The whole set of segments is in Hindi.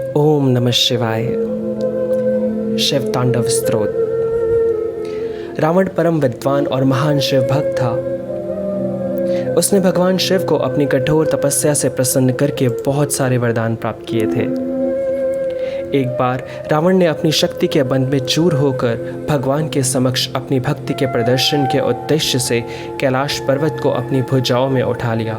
ओम नमः शिवाय। शिव तांडव स्तोत्र। रावण परम विद्वान और महान शिव भक्त था। उसने भगवान शिव को अपनी कठोर तपस्या से प्रसन्न करके बहुत सारे वरदान प्राप्त किए थे। एक बार रावण ने अपनी शक्ति के बंध में चूर होकर भगवान के समक्ष अपनी भक्ति के प्रदर्शन के उद्देश्य से कैलाश पर्वत को अपनी भुजाओं में उठा लिया।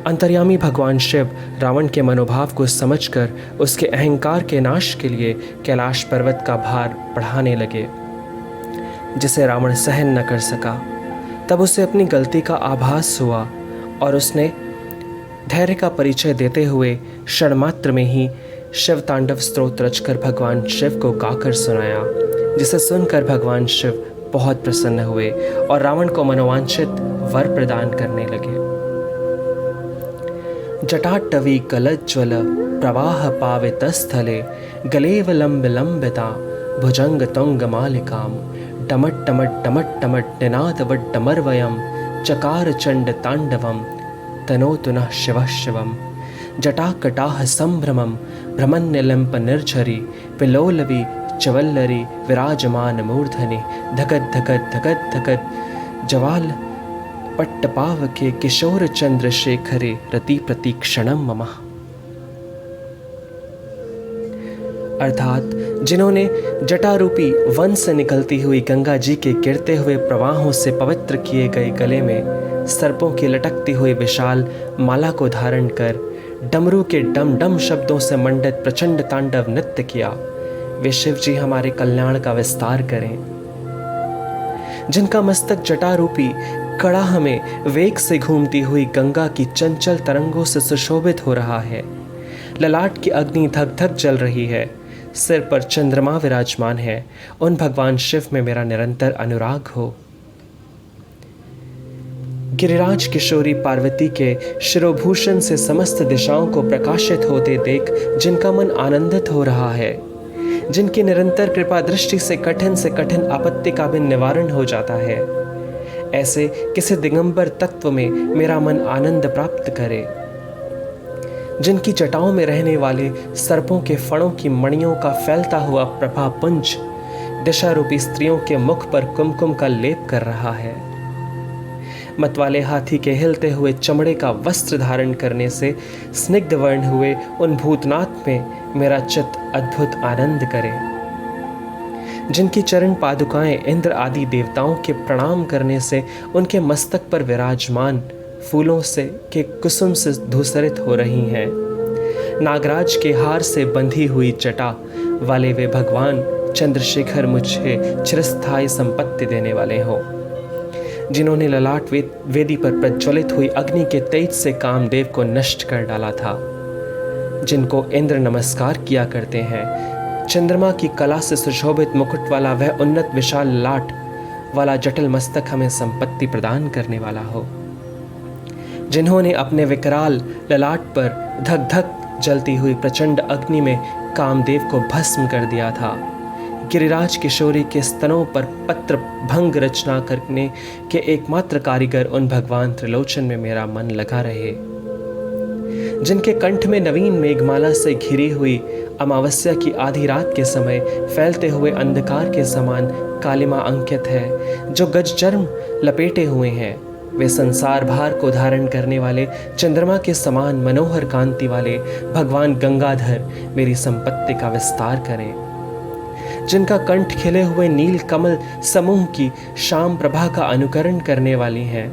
अंतर्यामी भगवान शिव रावण के मनोभाव को समझकर उसके अहंकार के नाश के लिए कैलाश पर्वत का भार बढ़ाने लगे, जिसे रावण सहन न कर सका। तब उसे अपनी गलती का आभास हुआ और उसने धैर्य का परिचय देते हुए क्षणमात्र में ही शिव तांडव स्तोत्र रचकर भगवान शिव को गाकर सुनाया, जिसे सुनकर भगवान शिव बहुत प्रसन्न हुए और रावण को मनोवांछित वर प्रदान करने लगे। जटाटवी गलज्ज्वल प्रवाह पावितस्थले गलेव लंब लंबिता भुजंग तुंग मालिकाम टमट टमट टमट टमट निनादवट डमर्वयम चकार चंड तांडवम तनोतु नः शिवः शिवम जटाकटाह संभ्रमम भ्रमन्यलिम्प निर्झरी विलोलवी चवल्लरी विराजमान मूर्धनि धगद धगद धगद धगद जवाल पट्टपावके किशोर चंद्रशेखरे रति प्रतीक्षणम मम। अर्थात जिन्होंने जटारूपी वन से निकलती हुई गंगा जी के गिरते हुए प्रवाहों से पवित्र किए गए गले में सर्पों की लटकती हुई विशाल माला को धारण कर डमरू के डम डम शब्दों से मंडित प्रचंड तांडव नृत्य किया, वे शिव जी हमारे कल्याण का विस्तार करें। जिनका मस्तक जटारूपी कड़ाह में वेग से घूमती हुई गंगा की चंचल तरंगों से सुशोभित हो रहा है, ललाट की अग्नि धक धक जल रही है, सिर पर चंद्रमा विराजमान है, उन भगवान शिव में मेरा निरंतर अनुराग हो। गिरिराज किशोरी पार्वती के शिरोभूषण से समस्त दिशाओं को प्रकाशित होते देख जिनका मन आनंदित हो रहा है, जिनकी निरंतर कृपा दृष्टि से कठिन आपत्ति का भी निवारण हो जाता है, ऐसे किसी दिगंबर तत्व में मेरा मन आनंद प्राप्त करे। जिनकी जटाओं में रहने वाले सर्पों के फणों की मणियों का फैलता हुआ प्रभापुंज दिशा रूपी स्त्रियों के मुख पर कुमकुम का लेप कर रहा है। मतवाले हाथी के हिलते हुए चमड़े का वस्त्र धारण करने से स्निग्ध वर्ण हुए उन भूतनाथ में मेरा चित्त अद्भुत आनंद करे। जिनकी चरण पादुकाएं इंद्र आदि देवताओं के प्रणाम करने से उनके मस्तक पर विराजमान फूलों से के कुसुम से धूसरित हो रही हैं। नागराज के हार से बंधी हुई जटा वाले वे भगवान चंद्रशेखर मुझे चिरस्थायी संपत्ति देने वाले हो। जिन्होंने ललाट वेदी पर प्रज्वलित हुई अग्नि के तेज से कामदेव को नष्ट कर डाला था, जिनको इंद्र नमस्कार किया करते हैं, चंद्रमा की कला से सुशोभित मुकुट वाला वह उन्नत विशाल लाट वाला जटिल मस्तक हमें संपत्ति प्रदान करने वाला हो। जिन्होंने अपने विकराल ललाट पर धक धक जलती हुई प्रचंड अग्नि में कामदेव को भस्म कर दिया था। गिरिराज किशोरी के स्तनों पर पत्र भंग रचना करने के एकमात्र कारीगर उन भगवान त्रिलोचन में मेरा मन लगा रहे। जिनके कंठ में नवीन मेघमाला से घिरी हुई अमावस्या की आधी रात के समय फैलते हुए अंधकार के समान कालिमा अंकित है, जो गजचर्म लपेटे हुए हैं, वे संसार भार को धारण करने वाले चंद्रमा के समान मनोहर कांति वाले भगवान गंगाधर मेरी संपत्ति का विस्तार करें। जिनका कंठ खिले हुए नील कमल समूह की शाम प्रभा का अनुकरण करने वाली हैं,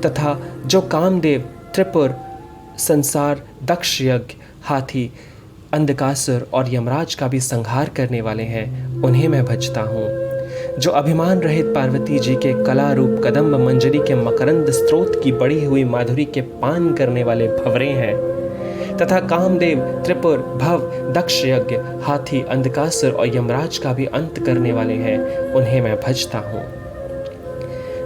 तथा जो कामदेव त्रिपुर संसार दक्ष यज्ञ हाथी अंधकासुर और यमराज का भी संहार करने वाले हैं, उन्हें मैं भजता हूँ। जो अभिमान रहित पार्वती जी के कला रूप कदम्ब मंजरी के मकरंद स्रोत की बढ़ी हुई माधुरी के पान करने वाले भंवरे हैं, तथा कामदेव त्रिपुर भव दक्ष यज्ञ हाथी अंधकासुर और यमराज का भी अंत करने वाले हैं, उन्हें मैं भजता हूँ।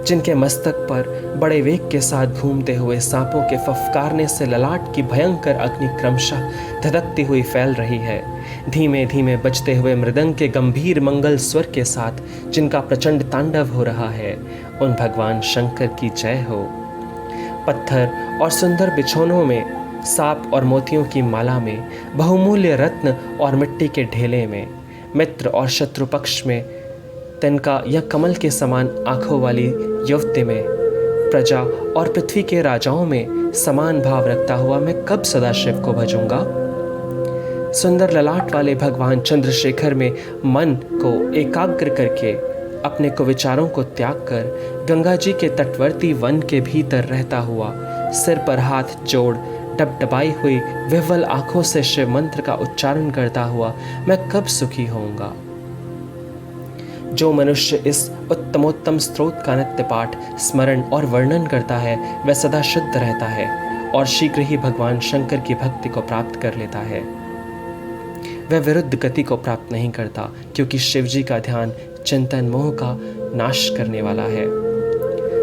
जिनके मस्तक पर बड़े वेग के साथ घूमते हुए सांपों के फफकारने से ललाट की भयंकर अग्नि क्रमशः धधकती हुई फैल रही है, धीमे धीमे बजते हुए मृदंग के गंभीर मंगल स्वर के साथ जिनका प्रचंड तांडव हो रहा है, उन भगवान शंकर की जय हो। पत्थर और सुंदर बिछौनों में सांप और मोतियों की माला में, बहुमूल्य रत्न और मिट्टी के ढेले में, मित्र और शत्रु पक्ष में, तिनका या कमल के समान आंखों वाली युवती में, प्रजा और पृथ्वी के राजाओं में समान भाव रखता हुआ मैं कब सदाशिव को भजूंगा। सुंदर ललाट वाले भगवान चंद्रशेखर में मन को एकाग्र करके अपने को विचारों को त्याग कर गंगा जी के तटवर्ती वन के भीतर रहता हुआ, सिर पर हाथ जोड़ डबडबाई हुई विह्वल आंखों से शिव मंत्र का उच्चारण करता हुआ मैं कब सुखी होऊंगा। जो मनुष्य इस उत्तमोत्तम स्त्रोत का नित्य पाठ, स्मरण और वर्णन करता है वह सदा शुद्ध रहता है और शीघ्र ही भगवान शंकर की भक्ति को प्राप्त कर लेता है। वह विरुद्ध गति को प्राप्त नहीं करता, क्योंकि शिव जी का ध्यान चिंतन मोह का नाश करने वाला है।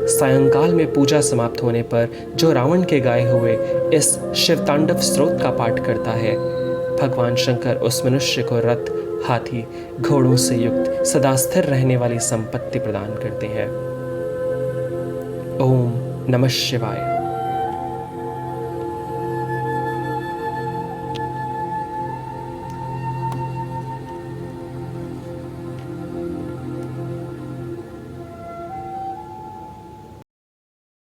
सायंकाल में पूजा समाप्त होने पर जो रावण के गाए हुए इस शिव तांडव स्त्रोत का पाठ करता है, भगवान शंकर उस मनुष्य को रथ, हाथी, घोड़ों से युक्त सदा स्थिर रहने वाली संपत्ति प्रदान करते हैं। ओम नमः शिवाय।